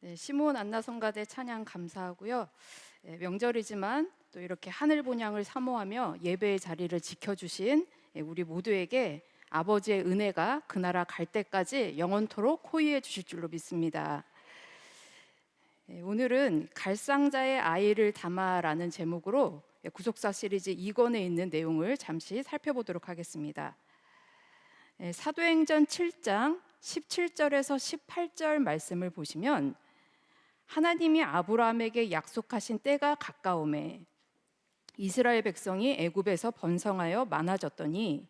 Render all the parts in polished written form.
네, 시몬 안나 성가대 찬양 감사하고요. 명절이지만 또 이렇게 하늘 본향을 사모하며 예배의 자리를 지켜주신 우리 모두에게 아버지의 은혜가 그 나라 갈 때까지 영원토록 호의해 주실 줄로 믿습니다. 오늘은 갈상자의 아이를 담아라는 제목으로 구속사 시리즈 2권에 있는 내용을 잠시 살펴보도록 하겠습니다. 사도행전 7장 17절에서 18절 말씀을 보시면 하나님이 아브라함에게 약속하신 때가 가까우매 이스라엘 백성이 애굽에서 번성하여 많아졌더니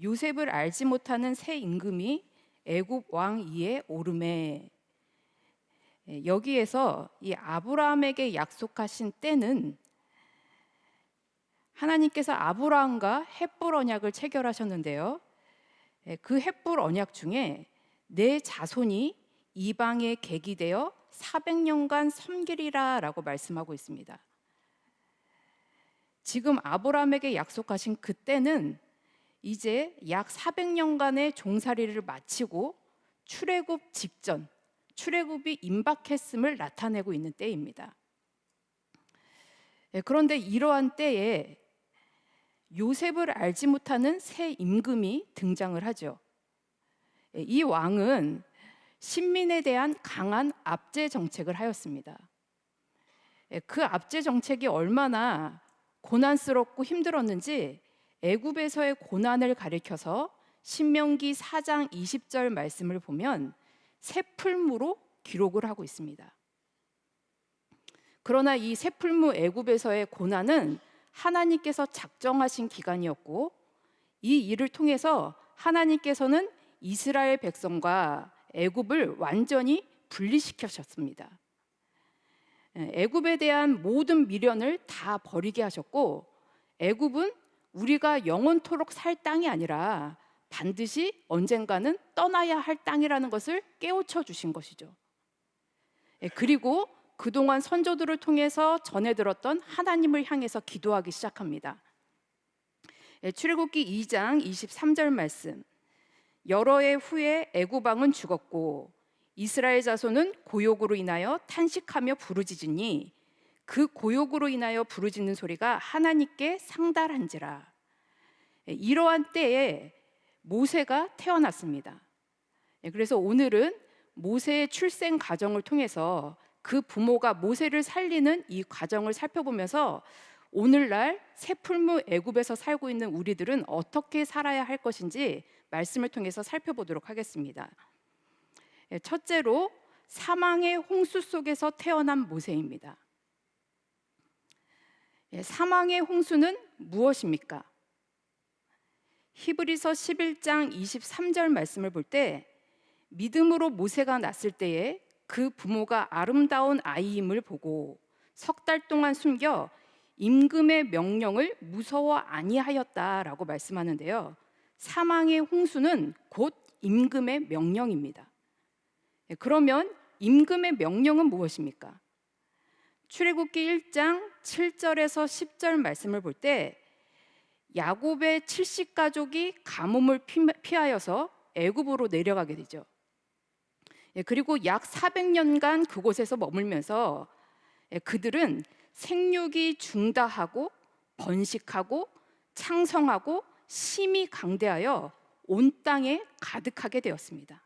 요셉을 알지 못하는 새 임금이 애굽 왕 위에 오르매. 여기에서 이 아브라함에게 약속하신 때는 하나님께서 아브라함과 헷불 언약을 체결하셨는데요. 그 헷불 언약 중에 내 자손이 이방에 객이 되어 400년간 섬기리라 라고 말씀하고 있습니다. 지금 아브라함에게 약속하신 그때는 이제 약 400년간의 종살이를 마치고 출애굽 직전, 출애굽이 임박했음을 나타내고 있는 때입니다. 그런데 이러한 때에 요셉을 알지 못하는 새 임금이 등장을 하죠. 이 왕은 신민에 대한 강한 압제 정책을 하였습니다. 그 압제 정책이 얼마나 고난스럽고 힘들었는지 애굽에서의 고난을 가리켜서 신명기 4장 20절 말씀을 보면 새 풀무로 기록을 하고 있습니다. 그러나 이 새 풀무 애굽에서의 고난은 하나님께서 작정하신 기간이었고 이 일을 통해서 하나님께서는 이스라엘 백성과 애굽을 완전히 분리시키셨습니다. 애굽에 대한 모든 미련을 다 버리게 하셨고 애굽은 우리가 영원토록 살 땅이 아니라 반드시 언젠가는 떠나야 할 땅이라는 것을 깨우쳐 주신 것이죠. 그리고 그동안 선조들을 통해서 전해 들었던 하나님을 향해서 기도하기 시작합니다. 출애굽기 2장 23절 말씀. 여러 해 후에 애굽 왕은 죽었고 이스라엘 자손은 고욕으로 인하여 탄식하며 부르짖으니 그 고욕으로 인하여 부르짖는 소리가 하나님께 상달한지라. 이러한 때에 모세가 태어났습니다. 그래서 오늘은 모세의 출생 과정을 통해서 그 부모가 모세를 살리는 이 과정을 살펴보면서 오늘날 새 풀무 애굽에서 살고 있는 우리들은 어떻게 살아야 할 것인지 말씀을 통해서 살펴보도록 하겠습니다. 첫째로 사망의 홍수 속에서 태어난 모세입니다. 사망의 홍수는 무엇입니까? 히브리서 11장 23절 말씀을 볼 때 믿음으로 모세가 났을 때에 그 부모가 아름다운 아이임을 보고 석 달 동안 숨겨 임금의 명령을 무서워 아니하였다라고 말씀하는데요. 사망의 홍수는 곧 임금의 명령입니다. 그러면 임금의 명령은 무엇입니까? 출애굽기 1장 7절에서 10절 말씀을 볼 때 야곱의 70가족이 가뭄을 피하여서 애굽으로 내려가게 되죠. 그리고 약 400년간 그곳에서 머물면서 그들은 생육이 중다하고 번식하고 창성하고 심히 강대하여 온 땅에 가득하게 되었습니다.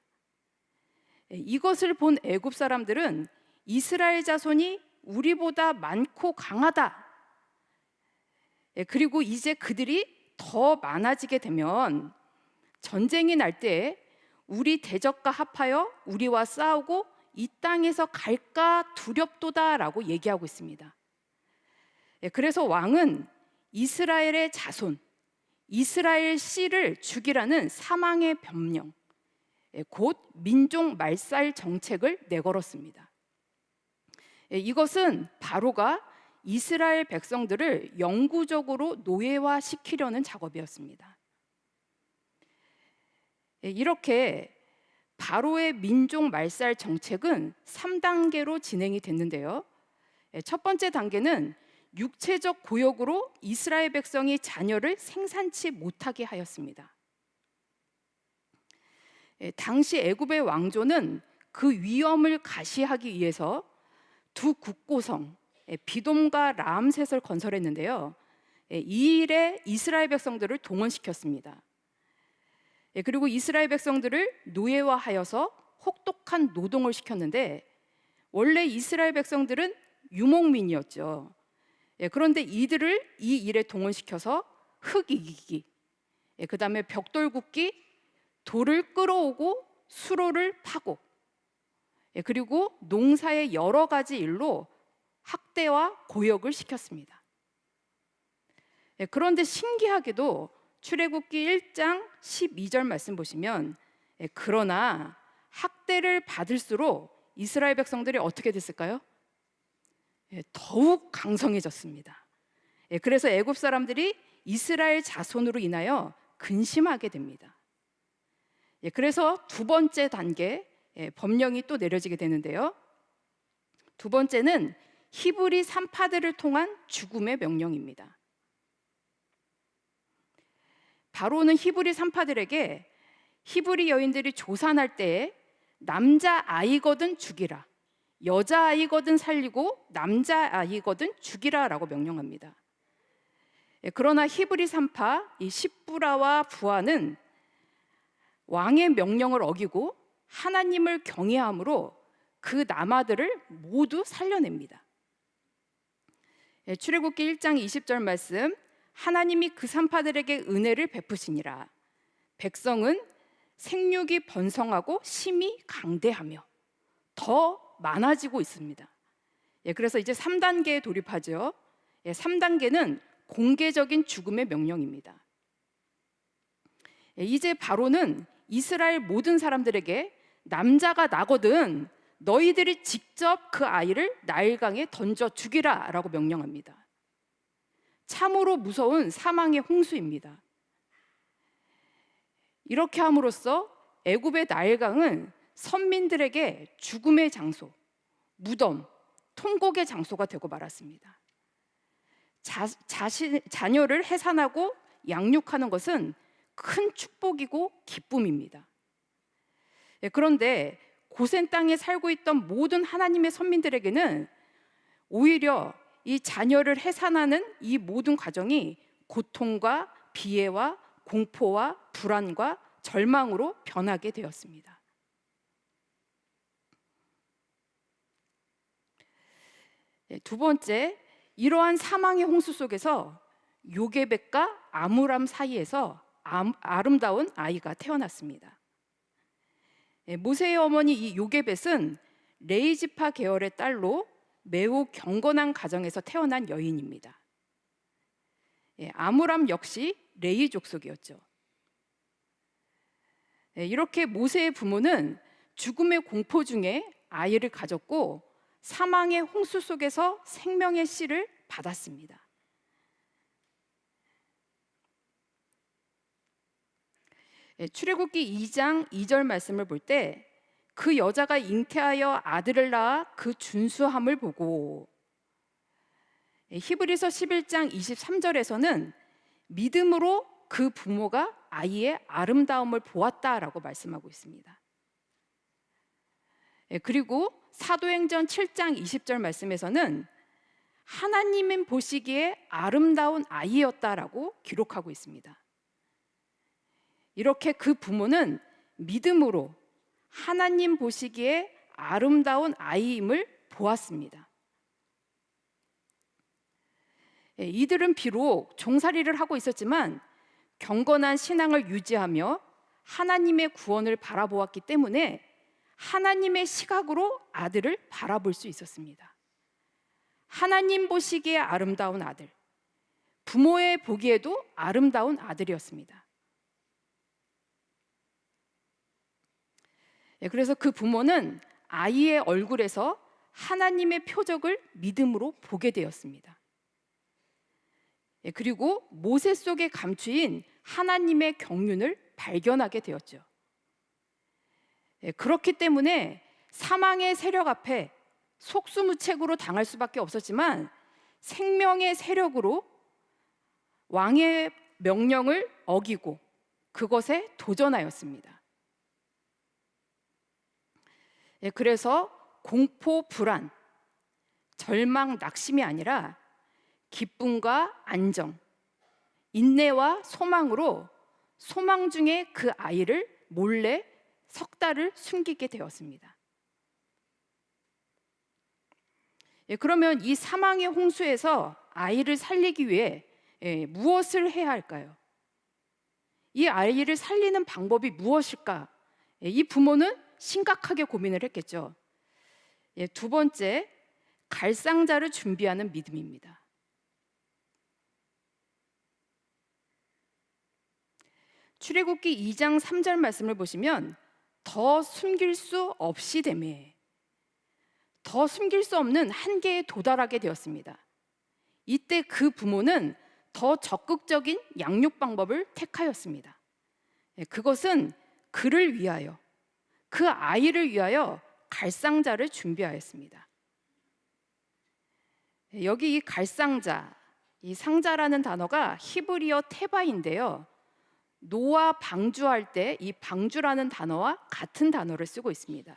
이것을 본 애굽 사람들은 이스라엘 자손이 우리보다 많고 강하다. 그리고 이제 그들이 더 많아지게 되면 전쟁이 날 때 우리 대적과 합하여 우리와 싸우고 이 땅에서 갈까 두렵도다라고 얘기하고 있습니다. 그래서 왕은 이스라엘의 자손, 이스라엘 씨를 죽이라는 사망의 변명, 곧 민족 말살 정책을 내걸었습니다. 이것은 바로가 이스라엘 백성들을 영구적으로 노예화시키려는 작업이었습니다. 이렇게 바로의 민족 말살 정책은 3단계로 진행이 됐는데요. 첫 번째 단계는 육체적 고역으로 이스라엘 백성이 자녀를 생산치 못하게 하였습니다. 당시 애굽의 왕조는 그 위험을 가시하기 위해서 두 국고성 비돔과 라암셋을 건설했는데요. 이 일에 이스라엘 백성들을 동원시켰습니다. 그리고 이스라엘 백성들을 노예화하여서 혹독한 노동을 시켰는데, 원래 이스라엘 백성들은 유목민이었죠. 그런데 이들을 이 일에 동원시켜서 흙 이기기, 그 다음에 벽돌 굽기, 돌을 끌어오고 수로를 파고, 그리고 농사의 여러 가지 일로 학대와 고역을 시켰습니다. 그런데 신기하게도 출애굽기 1장 12절 말씀 보시면, 그러나 학대를 받을수록 이스라엘 백성들이 어떻게 됐을까요? 더욱 강성해졌습니다. 그래서 애굽 사람들이 이스라엘 자손으로 인하여 근심하게 됩니다. 그래서 두 번째 단계 법령이 또 내려지게 되는데요. 두 번째는 히브리 산파들을 통한 죽음의 명령입니다. 바로는 히브리 산파들에게 히브리 여인들이 조산할 때에 남자 아이거든 죽이라, 여자 아이거든 살리고 남자 아이거든 죽이라 라고 명령합니다. 그러나 히브리 산파 이 십부라와 부하는 왕의 명령을 어기고 하나님을 경외함으로 그 남아들을 모두 살려냅니다. 출애굽기 1장 20절 말씀, 하나님이 그 산파들에게 은혜를 베푸시니라. 백성은 생육이 번성하고 심히 강대하며 더 많아지고 있습니다. 그래서 이제 3단계에 돌입하죠. 3단계는 공개적인 죽음의 명령입니다. 이제 바로는 이스라엘 모든 사람들에게 남자가 나거든 너희들이 직접 그 아이를 나일강에 던져 죽이라 라고 명령합니다. 참으로 무서운 사망의 홍수입니다. 이렇게 함으로써 애굽의 나일강은 선민들에게 죽음의 장소, 무덤, 통곡의 장소가 되고 말았습니다. 자녀를 해산하고 양육하는 것은 큰 축복이고 기쁨입니다. 그런데 고센 땅에 살고 있던 모든 하나님의 선민들에게는 오히려 이 자녀를 해산하는 이 모든 과정이 고통과 비애와 공포와 불안과 절망으로 변하게 되었습니다. 두 번째, 이러한 사망의 홍수 속에서 요게벳과 아므람 사이에서 아름다운 아이가 태어났습니다. 모세의 어머니 이 요게벳은 레이지파 계열의 딸로 매우 경건한 가정에서 태어난 여인입니다. 아므람 역시 레이 족속이었죠. 이렇게 모세의 부모는 죽음의 공포 중에 아이를 가졌고 사망의 홍수 속에서 생명의 씨를 받았습니다. 출애굽기 2장 2절 말씀을 볼 때 그 여자가 잉태하여 아들을 낳아 그 준수함을 보고, 히브리서 11장 23절에서는 믿음으로 그 부모가 아이의 아름다움을 보았다라고 말씀하고 있습니다. 그리고 사도행전 7장 20절 말씀에서는 하나님은 보시기에 아름다운 아이였다라고 기록하고 있습니다. 이렇게 그 부모는 믿음으로 하나님 보시기에 아름다운 아이임을 보았습니다. 이들은 비록 종살이를 하고 있었지만 경건한 신앙을 유지하며 하나님의 구원을 바라보았기 때문에 하나님의 시각으로 아들을 바라볼 수 있었습니다. 하나님 보시기에 아름다운 아들, 부모의 보기에도 아름다운 아들이었습니다. 그래서 그 부모는 아이의 얼굴에서 하나님의 표적을 믿음으로 보게 되었습니다. 그리고 모세 속에 감추인 하나님의 경륜을 발견하게 되었죠. 그렇기 때문에 사망의 세력 앞에 속수무책으로 당할 수밖에 없었지만 생명의 세력으로 왕의 명령을 어기고 그것에 도전하였습니다. 그래서 공포, 불안, 절망, 낙심이 아니라 기쁨과 안정, 인내와 소망으로 소망 중에 그 아이를 몰래 석 달을 숨기게 되었습니다. 그러면 이 사망의 홍수에서 아이를 살리기 위해 무엇을 해야 할까요? 이 아이를 살리는 방법이 무엇일까? 이 부모는 심각하게 고민을 했겠죠. 두 번째, 갈상자를 준비하는 믿음입니다. 출애굽기 2장 3절 말씀을 보시면 더 숨길 수 없이 되매, 더 숨길 수 없는 한계에 도달하게 되었습니다. 이때 그 부모는 더 적극적인 양육 방법을 택하였습니다. 그것은 그를 위하여, 그 아이를 위하여 갈상자를 준비하였습니다. 여기 이 갈상자, 이 상자라는 단어가 히브리어 테바인데요, 노아 방주할 때 이 방주라는 단어와 같은 단어를 쓰고 있습니다.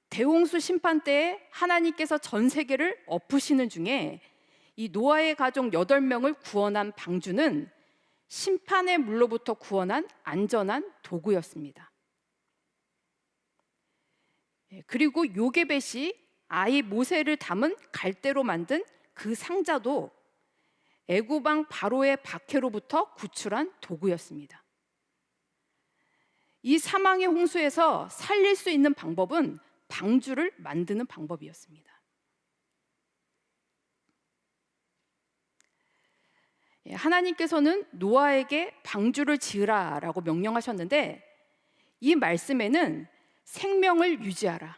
대홍수 심판 때에 하나님께서 전 세계를 엎으시는 중에 이 노아의 가족 8명을 구원한 방주는 심판의 물로부터 구원한 안전한 도구였습니다. 그리고 요게벳이 아이 모세를 담은 갈대로 만든 그 상자도 애굽 왕 바로의 박해로부터 구출한 도구였습니다. 이 사망의 홍수에서 살릴 수 있는 방법은 방주를 만드는 방법이었습니다. 하나님께서는 노아에게 방주를 지으라라고 명령하셨는데, 이 말씀에는 생명을 유지하라,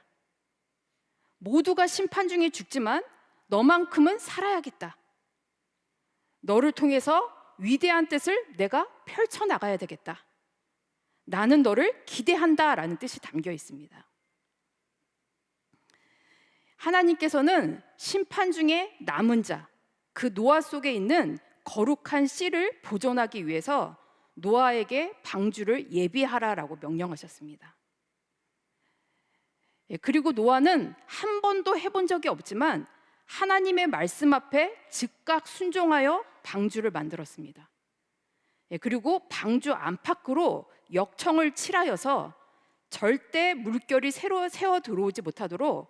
모두가 심판 중에 죽지만 너만큼은 살아야겠다, 너를 통해서 위대한 뜻을 내가 펼쳐나가야 되겠다, 나는 너를 기대한다 라는 뜻이 담겨 있습니다. 하나님께서는 심판 중에 남은 자, 그 노아 속에 있는 거룩한 씨를 보존하기 위해서 노아에게 방주를 예비하라라고 명령하셨습니다. 그리고 노아는 한 번도 해본 적이 없지만 하나님의 말씀 앞에 즉각 순종하여 방주를 만들었습니다. 그리고 방주 안팎으로 역청을 칠하여서 절대 물결이 새어 들어오지 못하도록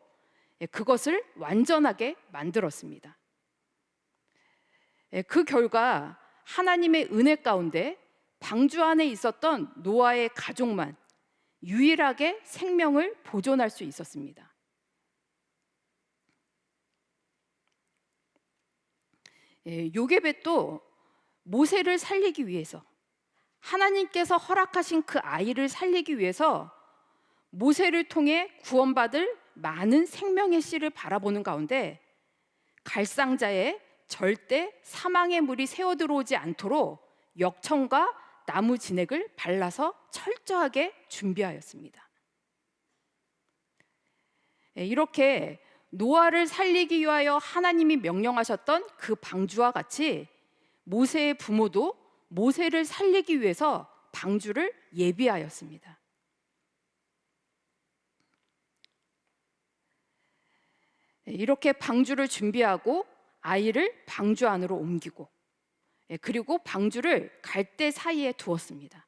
그것을 완전하게 만들었습니다. 그 결과 하나님의 은혜 가운데 방주 안에 있었던 노아의 가족만 유일하게 생명을 보존할 수 있었습니다. 요게벳도 모세를 살리기 위해서, 하나님께서 허락하신 그 아이를 살리기 위해서 모세를 통해 구원받을 많은 생명의 씨를 바라보는 가운데 갈상자에 절대 사망의 물이 새어 들어오지 않도록 역청과 나무 진액을 발라서 철저하게 준비하였습니다. 이렇게 노아를 살리기 위하여 하나님이 명령하셨던 그 방주와 같이 모세의 부모도 모세를 살리기 위해서 방주를 예비하였습니다. 이렇게 방주를 준비하고 아이를 방주 안으로 옮기고, 그리고 방주를 갈대 사이에 두었습니다.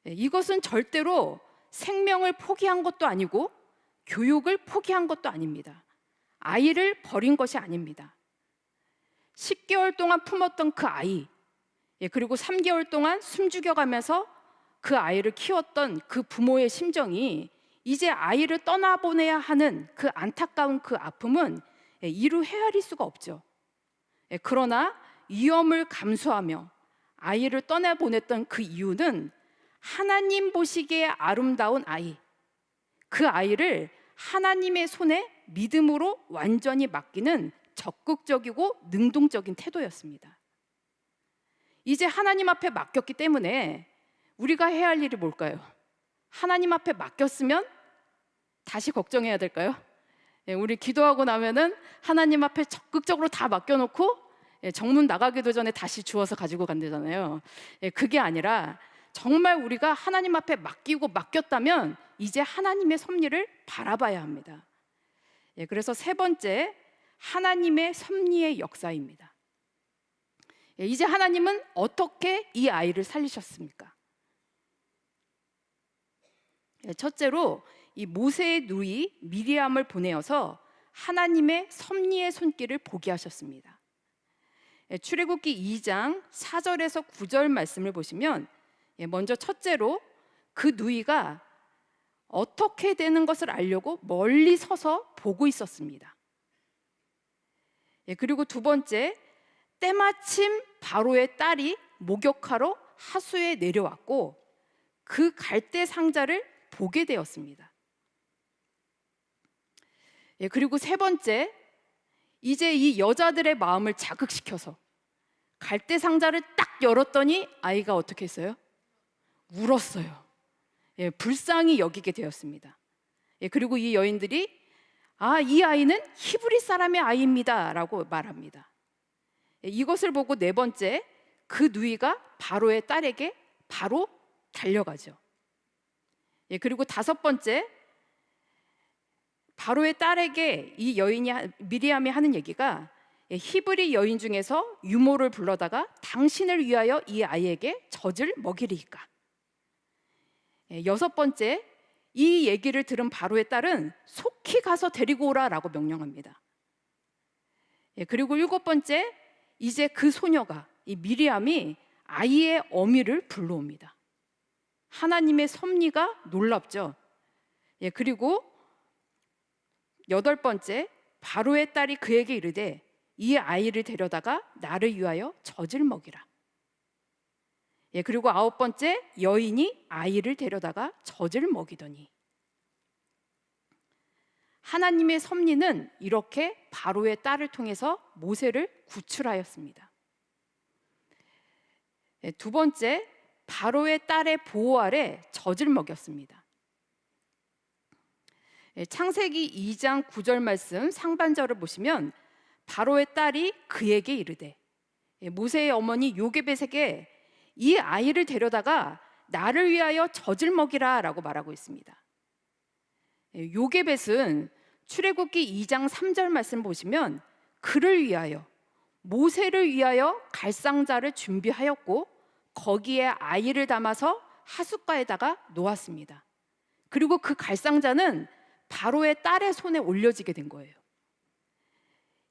이것은 절대로 생명을 포기한 것도 아니고 교육을 포기한 것도 아닙니다. 아이를 버린 것이 아닙니다. 10개월 동안 품었던 그 아이, 그리고 3개월 동안 숨죽여가면서 그 아이를 키웠던 그 부모의 심정이 이제 아이를 떠나보내야 하는 그 안타까운 그 아픔은 이루 헤아릴 수가 없죠. 그러나 위험을 감수하며 아이를 떠나보냈던 그 이유는 하나님 보시기에 아름다운 아이, 그 아이를 하나님의 손에 믿음으로 완전히 맡기는 적극적이고 능동적인 태도였습니다. 이제 하나님 앞에 맡겼기 때문에 우리가 해야 할 일이 뭘까요? 하나님 앞에 맡겼으면 다시 걱정해야 될까요? 우리 기도하고 나면은 하나님 앞에 적극적으로 다 맡겨놓고 정문 나가기도 전에 다시 주워서 가지고 간다잖아요. 그게 아니라 정말 우리가 하나님 앞에 맡겼다면 이제 하나님의 섭리를 바라봐야 합니다. 그래서 세 번째, 하나님의 섭리의 역사입니다. 이제 하나님은 어떻게 이 아이를 살리셨습니까? 첫째로 이 모세의 누이 미리암을 보내어서 하나님의 섭리의 손길을 보게 하셨습니다. 출애굽기 2장 4절에서 9절 말씀을 보시면, 먼저 첫째로 그 누이가 어떻게 되는 것을 알려고 멀리 서서 보고 있었습니다. 그리고 두 번째, 때마침 바로의 딸이 목욕하러 하수에 내려왔고 그 갈대 상자를 보게 되었습니다. 그리고 세 번째, 이제 이 여자들의 마음을 자극시켜서 갈대 상자를 딱 열었더니 아이가 어떻게 했어요? 울었어요. 불쌍히 여기게 되었습니다. 그리고 이 여인들이 이 아이는 히브리 사람의 아이입니다 라고 말합니다. 이것을 보고 네 번째, 그 누이가 바로의 딸에게 바로 달려가죠. 그리고 다섯 번째, 바로의 딸에게 이 여인이 미리암이 하는 얘기가, 히브리 여인 중에서 유모를 불러다가 당신을 위하여 이 아이에게 젖을 먹이리이까. 여섯 번째, 이 얘기를 들은 바로의 딸은 속히 가서 데리고 오라라고 명령합니다. 그리고 일곱 번째, 이제 그 소녀가, 이 미리암이 아이의 어미를 불러옵니다. 하나님의 섭리가 놀랍죠. 그리고 여덟 번째, 바로의 딸이 그에게 이르되 이 아이를 데려다가 나를 위하여 젖을 먹이라. 그리고 아홉 번째, 여인이 아이를 데려다가 젖을 먹이더니. 하나님의 섭리는 이렇게 바로의 딸을 통해서 모세를 구출하였습니다. 두 번째, 바로의 딸의 보호 아래 젖을 먹였습니다. 창세기 2장 9절 말씀 상반절을 보시면 바로의 딸이 그에게 이르되, 모세의 어머니 요게벳에게 이 아이를 데려다가 나를 위하여 젖을 먹이라 라고 말하고 있습니다. 요게벳은 출애굽기 2장 3절 말씀 보시면 그를 위하여, 모세를 위하여 갈상자를 준비하였고 거기에 아이를 담아서 하숫가에다가 놓았습니다. 그리고 그 갈상자는 바로의 딸의 손에 올려지게 된 거예요.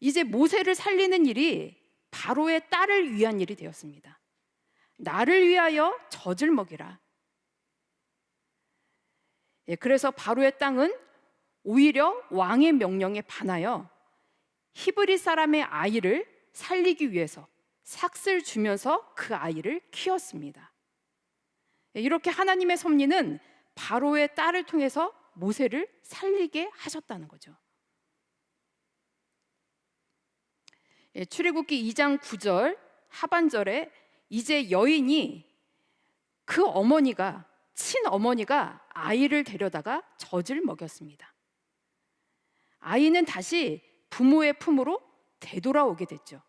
이제 모세를 살리는 일이 바로의 딸을 위한 일이 되었습니다. 나를 위하여 젖을 먹이라. 그래서 바로의 땅은 오히려 왕의 명령에 반하여 히브리 사람의 아이를 살리기 위해서 삭슬 주면서 그 아이를 키웠습니다. 이렇게 하나님의 섭리는 바로의 딸을 통해서 모세를 살리게 하셨다는 거죠. 출애굽기 2장 9절 하반절에 이제 여인이 그 어머니가, 친어머니가 아이를 데려다가 젖을 먹였습니다. 아이는 다시 부모의 품으로 되돌아오게 됐죠.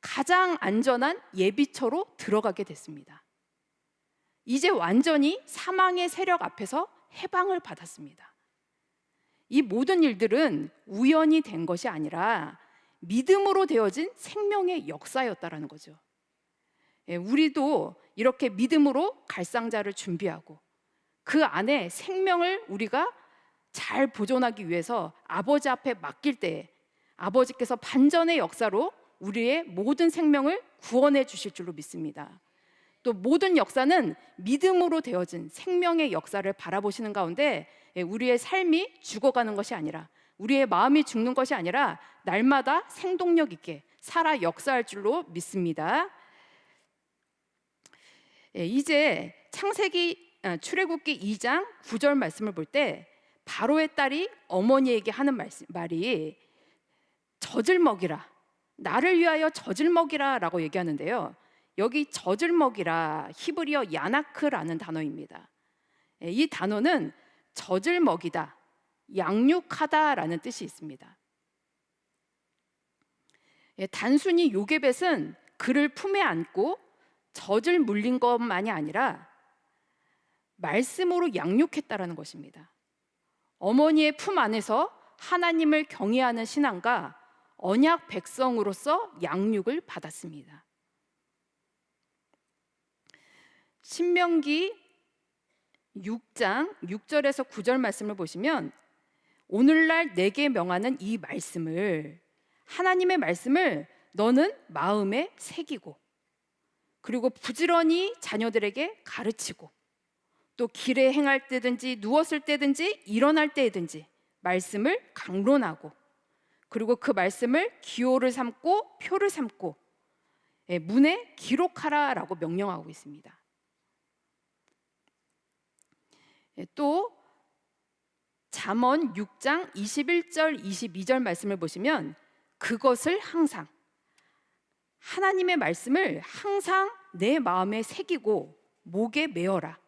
가장 안전한 예비처로 들어가게 됐습니다. 이제 완전히 사망의 세력 앞에서 해방을 받았습니다. 이 모든 일들은 우연히 된 것이 아니라 믿음으로 되어진 생명의 역사였다라는 거죠. 우리도 이렇게 믿음으로 갈상자를 준비하고 그 안에 생명을 우리가 잘 보존하기 위해서 아버지 앞에 맡길 때에 아버지께서 반전의 역사로 우리의 모든 생명을 구원해 주실 줄로 믿습니다. 또 모든 역사는 믿음으로 되어진 생명의 역사를 바라보시는 가운데 우리의 삶이 죽어가는 것이 아니라, 우리의 마음이 죽는 것이 아니라 날마다 생동력 있게 살아 역사할 줄로 믿습니다. 이제 출애굽기 2장 9절 말씀을 볼 때 바로의 딸이 어머니에게 하는 말이 젖을 먹이라, 나를 위하여 젖을 먹이라 라고 얘기하는데요, 여기 젖을 먹이라 히브리어 야나크라는 단어입니다. 이 단어는 젖을 먹이다, 양육하다라는 뜻이 있습니다. 단순히 요게벳은 그를 품에 안고 젖을 물린 것만이 아니라 말씀으로 양육했다라는 것입니다. 어머니의 품 안에서 하나님을 경외하는 신앙과 언약 백성으로서 양육을 받았습니다. 신명기 6장 6절에서 9절 말씀을 보시면 오늘날 내게 명하는 이 말씀을, 하나님의 말씀을 너는 마음에 새기고, 그리고 부지런히 자녀들에게 가르치고, 또 길에 행할 때든지 누웠을 때든지 일어날 때든지 말씀을 강론하고, 그리고 그 말씀을 기호를 삼고 표를 삼고 문에 기록하라라고 명령하고 있습니다. 또 잠언 6장 21절 22절 말씀을 보시면 그것을 항상, 하나님의 말씀을 항상 내 마음에 새기고 목에 메어라.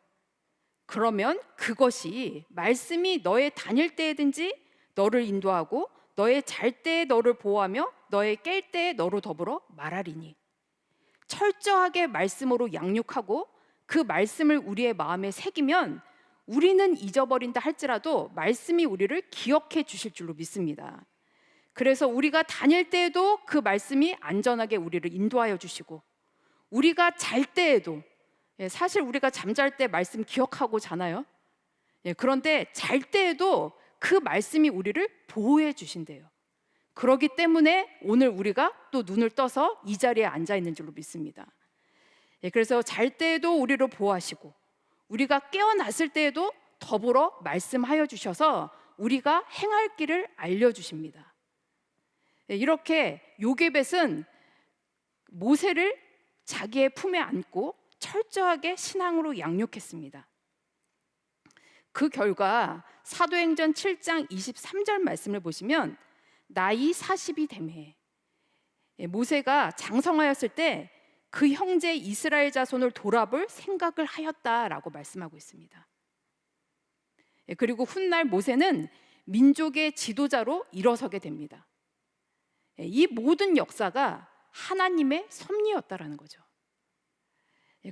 그러면 그것이, 말씀이 너의 다닐 때든지 너를 인도하고 너의 잘 때에 너를 보호하며 너의 깰 때에 너로 더불어 말하리니. 철저하게 말씀으로 양육하고 그 말씀을 우리의 마음에 새기면 우리는 잊어버린다 할지라도 말씀이 우리를 기억해 주실 줄로 믿습니다. 그래서 우리가 다닐 때에도 그 말씀이 안전하게 우리를 인도하여 주시고, 우리가 잘 때에도, 사실 우리가 잠잘 때 말씀 기억하고 자나요? 그런데 잘 때에도 그 말씀이 우리를 보호해 주신대요. 그렇기 때문에 오늘 우리가 또 눈을 떠서 이 자리에 앉아 있는 줄로 믿습니다. 그래서 잘 때에도 우리를 보호하시고 우리가 깨어났을 때에도 더불어 말씀하여 주셔서 우리가 행할 길을 알려주십니다. 이렇게 요게벳은 모세를 자기의 품에 안고 철저하게 신앙으로 양육했습니다. 그 결과 사도행전 7장 23절 말씀을 보시면 나이 40이 되매, 모세가 장성하였을 때 그 형제 이스라엘 자손을 돌아볼 생각을 하였다라고 말씀하고 있습니다. 그리고 훗날 모세는 민족의 지도자로 일어서게 됩니다. 이 모든 역사가 하나님의 섭리였다라는 거죠.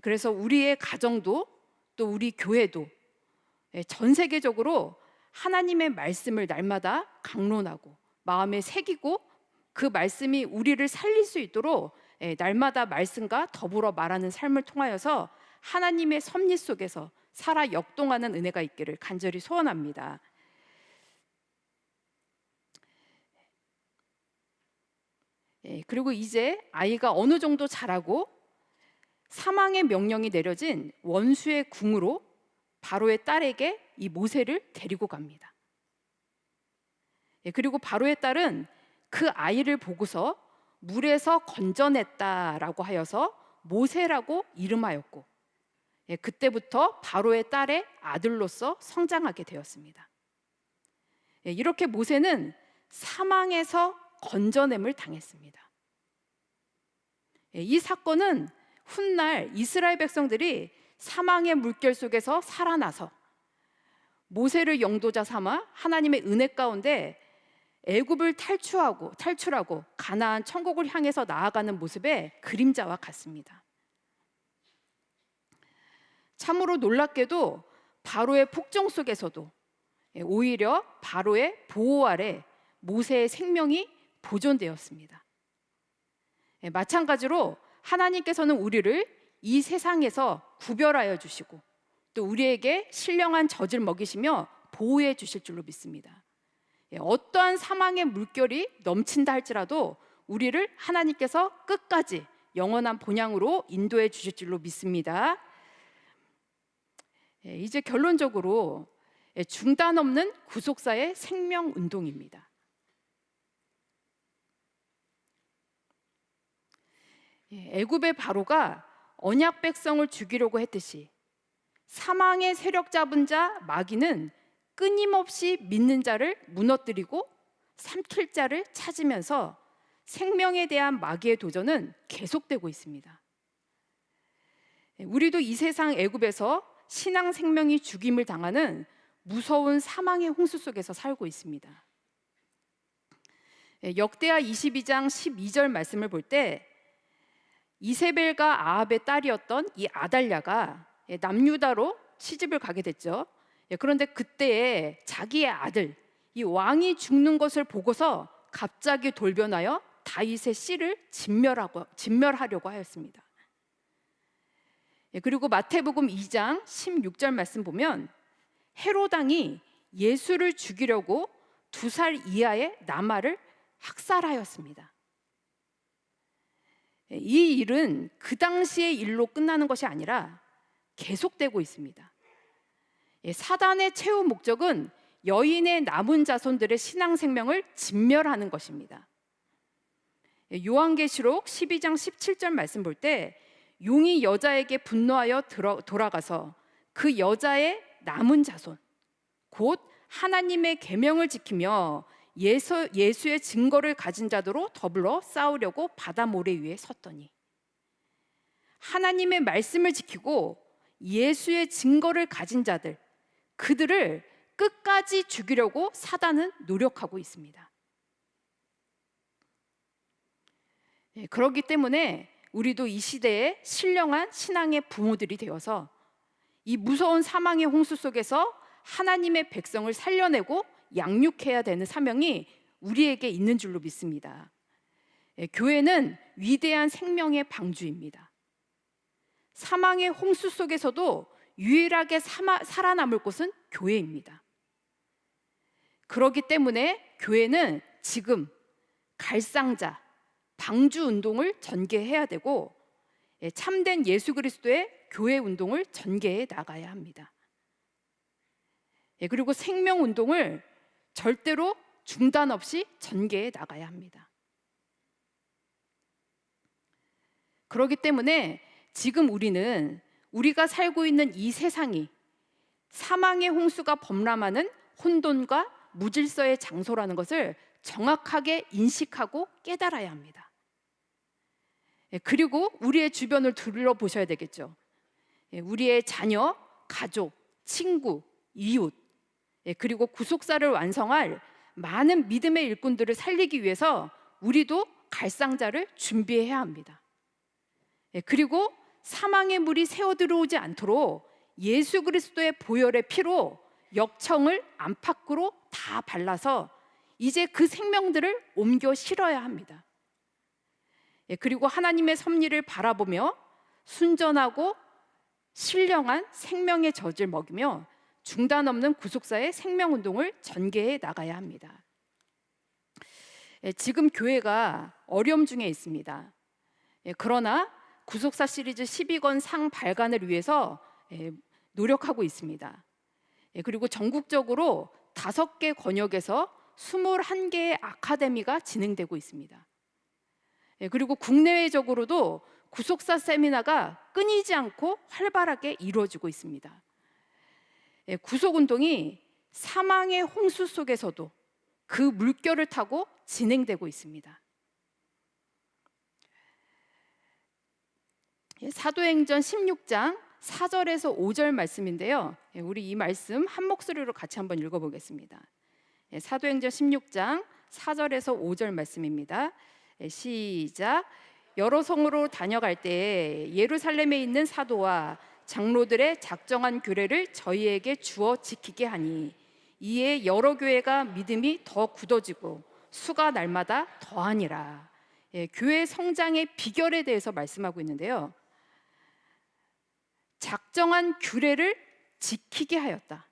그래서 우리의 가정도 또 우리 교회도 전 세계적으로 하나님의 말씀을 날마다 강론하고 마음에 새기고 그 말씀이 우리를 살릴 수 있도록 날마다 말씀과 더불어 말하는 삶을 통하여서 하나님의 섭리 속에서 살아 역동하는 은혜가 있기를 간절히 소원합니다. 그리고 이제 아이가 어느 정도 자라고 사망의 명령이 내려진 원수의 궁으로 바로의 딸에게 이 모세를 데리고 갑니다. 그리고 바로의 딸은 그 아이를 보고서 물에서 건져냈다라고 하여서 모세라고 이름하였고, 그때부터 바로의 딸의 아들로서 성장하게 되었습니다. 이렇게 모세는 사망에서 건져냄을 당했습니다. 이 사건은 훗날 이스라엘 백성들이 사망의 물결 속에서 살아나서 모세를 영도자 삼아 하나님의 은혜 가운데 애굽을 탈출하고 가나안 천국을 향해서 나아가는 모습의 그림자와 같습니다. 참으로 놀랍게도 바로의 폭정 속에서도 오히려 바로의 보호 아래 모세의 생명이 보존되었습니다. 마찬가지로 하나님께서는 우리를 이 세상에서 구별하여 주시고 또 우리에게 신령한 젖을 먹이시며 보호해 주실 줄로 믿습니다. 어떠한 사망의 물결이 넘친다 할지라도 우리를 하나님께서 끝까지 영원한 본향으로 인도해 주실 줄로 믿습니다. 이제 결론적으로 중단 없는 구속사의 생명 운동입니다. 애굽의 바로가 언약 백성을 죽이려고 했듯이 사망의 세력 잡은 자 마귀는 끊임없이 믿는 자를 무너뜨리고 삼킬 자를 찾으면서 생명에 대한 마귀의 도전은 계속되고 있습니다. 우리도 이 세상 애굽에서 신앙 생명이 죽임을 당하는 무서운 사망의 홍수 속에서 살고 있습니다. 역대하 22장 12절 말씀을 볼 때 이세벨과 아합의 딸이었던 이 아달랴가 남유다로 시집을 가게 됐죠. 그런데 그때에 자기의 아들, 이 왕이 죽는 것을 보고서 갑자기 돌변하여 다윗의 씨를 진멸하려고 하였습니다. 그리고 마태복음 2장 16절 말씀 보면 헤롯 왕이 예수를 죽이려고 2살 이하의 나마를 학살하였습니다. 이 일은 그 당시의 일로 끝나는 것이 아니라 계속되고 있습니다. 사단의 최후 목적은 여인의 남은 자손들의 신앙 생명을 진멸하는 것입니다. 요한계시록 12장 17절 말씀 볼 때 용이 여자에게 분노하여 돌아가서 그 여자의 남은 자손 곧 하나님의 계명을 지키며 예수의 증거를 가진 자들로 더불어 싸우려고 바다 모래 위에 섰더니, 하나님의 말씀을 지키고 예수의 증거를 가진 자들, 그들을 끝까지 죽이려고 사단은 노력하고 있습니다. 그렇기 때문에 우리도 이 시대에 신령한 신앙의 부모들이 되어서 이 무서운 사망의 홍수 속에서 하나님의 백성을 살려내고 양육해야 되는 사명이 우리에게 있는 줄로 믿습니다. 교회는 위대한 생명의 방주입니다. 사망의 홍수 속에서도 유일하게 살아남을 곳은 교회입니다. 그렇기 때문에 교회는 지금 갈상자, 방주 운동을 전개해야 되고 참된 예수 그리스도의 교회 운동을 전개해 나가야 합니다. 그리고 생명 운동을 절대로 중단 없이 전개해 나가야 합니다. 그렇기 때문에 지금 우리가 살고 있는 이 세상이 사망의 홍수가 범람하는 혼돈과 무질서의 장소라는 것을 정확하게 인식하고 깨달아야 합니다. 그리고 우리의 주변을 둘러보셔야 되겠죠. 우리의 자녀, 가족, 친구, 이웃, 그리고 구속사를 완성할 많은 믿음의 일꾼들을 살리기 위해서 우리도 갈상자를 준비해야 합니다. 그리고 사망의 물이 새어 들어오지 않도록 예수 그리스도의 보혈의 피로 역청을 안팎으로 다 발라서 이제 그 생명들을 옮겨 실어야 합니다. 그리고 하나님의 섭리를 바라보며 순전하고 신령한 생명의 젖을 먹이며 중단 없는 구속사의 생명운동을 전개해 나가야 합니다. 지금 교회가 어려움 중에 있습니다. 그러나 구속사 시리즈 12권 상 발간을 위해서 노력하고 있습니다. 그리고 전국적으로 5개 권역에서 21개의 아카데미가 진행되고 있습니다. 그리고 국내외적으로도 구속사 세미나가 끊이지 않고 활발하게 이루어지고 있습니다. 구속운동이 사망의 홍수 속에서도 그 물결을 타고 진행되고 있습니다. 사도행전 16장 4절에서 5절 말씀인데요. 우리 이 말씀 한 목소리로 같이 한번 읽어보겠습니다. 사도행전 16장 4절에서 5절 말씀입니다. 시작. 여러 성으로 다녀갈 때 예루살렘에 있는 사도와 장로들의 작정한 규례를 저희에게 주어 지키게 하니 이에 여러 교회가 믿음이 더 굳어지고 수가 날마다 더하니라. 교회 성장의 비결에 대해서 말씀하고 있는데요. 작정한 규례를 지키게 하였다.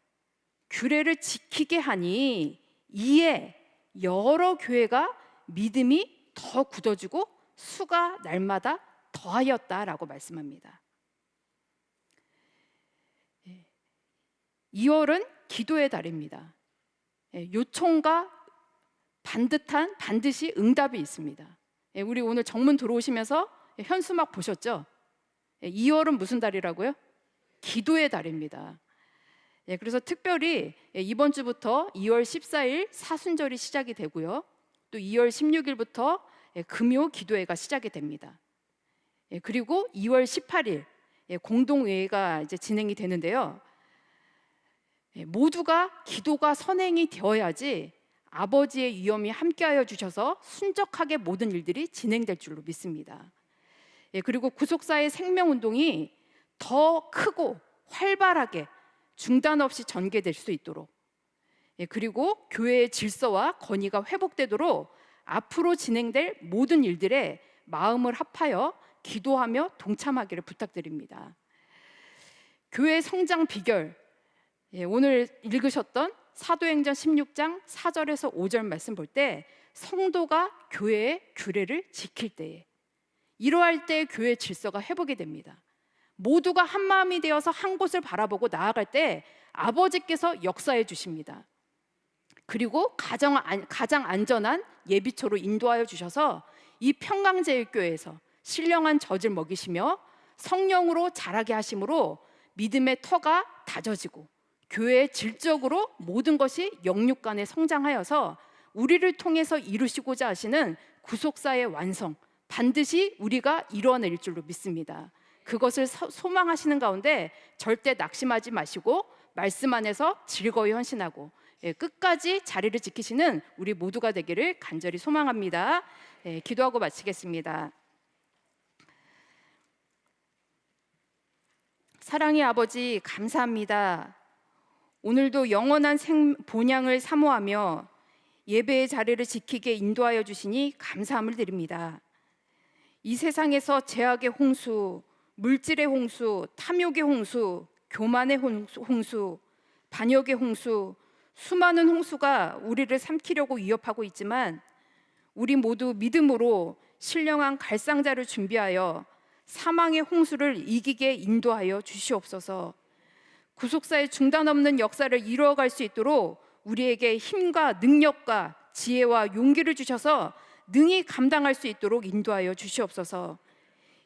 규례를 지키게 하니 이에 여러 교회가 믿음이 더 굳어지고 수가 날마다 더하였다라고 말씀합니다. 2월은 기도의 달입니다. 요청과 반드시 응답이 있습니다. 우리 오늘 정문 들어오시면서 현수막 보셨죠? 2월은 무슨 달이라고요? 기도의 달입니다. 그래서 특별히 이번 주부터 2월 14일 사순절이 시작이 되고요. 또 2월 16일부터 금요 기도회가 시작이 됩니다. 그리고 2월 18일 공동회의가 이제 진행이 되는데요. 모두가 기도가 선행이 되어야지 아버지의 위엄이 함께하여 주셔서 순적하게 모든 일들이 진행될 줄로 믿습니다. 그리고 구속사의 생명운동이 더 크고 활발하게 중단 없이 전개될 수 있도록, 그리고 교회의 질서와 권위가 회복되도록 앞으로 진행될 모든 일들에 마음을 합하여 기도하며 동참하기를 부탁드립니다. 교회 성장 비결, 오늘 읽으셨던 사도행전 16장 4절에서 5절 말씀 볼 때, 성도가 교회의 규례를 지킬 때에, 이러할 때 교회 질서가 회복이 됩니다. 모두가 한 마음이 되어서 한 곳을 바라보고 나아갈 때 아버지께서 역사해 주십니다. 그리고 가장 안전한 예비초로 인도하여 주셔서 이 평강제일교회에서 신령한 젖을 먹이시며 성령으로 자라게 하심으로 믿음의 터가 다져지고 교회의 질적으로 모든 것이 영육간에 성장하여서 우리를 통해서 이루시고자 하시는 구속사의 완성, 반드시 우리가 이뤄낼 줄로 믿습니다. 그것을 소망하시는 가운데 절대 낙심하지 마시고 말씀 안에서 즐거이 헌신하고 끝까지 자리를 지키시는 우리 모두가 되기를 간절히 소망합니다. 기도하고 마치겠습니다. 사랑의 아버지, 감사합니다. 오늘도 영원한 본향을 사모하며 예배의 자리를 지키게 인도하여 주시니 감사함을 드립니다. 이 세상에서 죄악의 홍수, 물질의 홍수, 탐욕의 홍수, 교만의 홍수, 반역의 홍수, 수많은 홍수가 우리를 삼키려고 위협하고 있지만 우리 모두 믿음으로 신령한 갈상자를 준비하여 사망의 홍수를 이기게 인도하여 주시옵소서. 구속사의 중단 없는 역사를 이루어갈 수 있도록 우리에게 힘과 능력과 지혜와 용기를 주셔서 능히 감당할 수 있도록 인도하여 주시옵소서.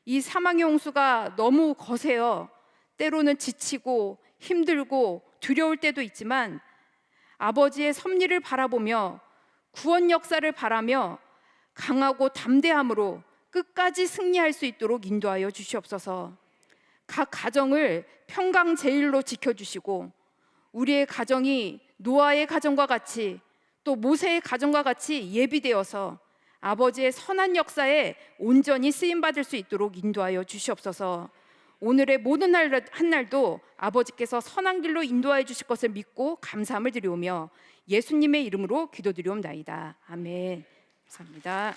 이 사망의 홍수가 너무 거세요. 때로는 지치고 힘들고 두려울 때도 있지만 아버지의 섭리를 바라보며 구원 역사를 바라며 강하고 담대함으로 끝까지 승리할 수 있도록 인도하여 주시옵소서. 각 가정을 평강제일로 지켜주시고 우리의 가정이 노아의 가정과 같이 또 모세의 가정과 같이 예비되어서 아버지의 선한 역사에 온전히 쓰임받을 수 있도록 인도하여 주시옵소서. 오늘의 모든 한날도 아버지께서 선한 길로 인도하여 주실 것을 믿고 감사함을 드리오며 예수님의 이름으로 기도드리옵나이다. 아멘. 감사합니다.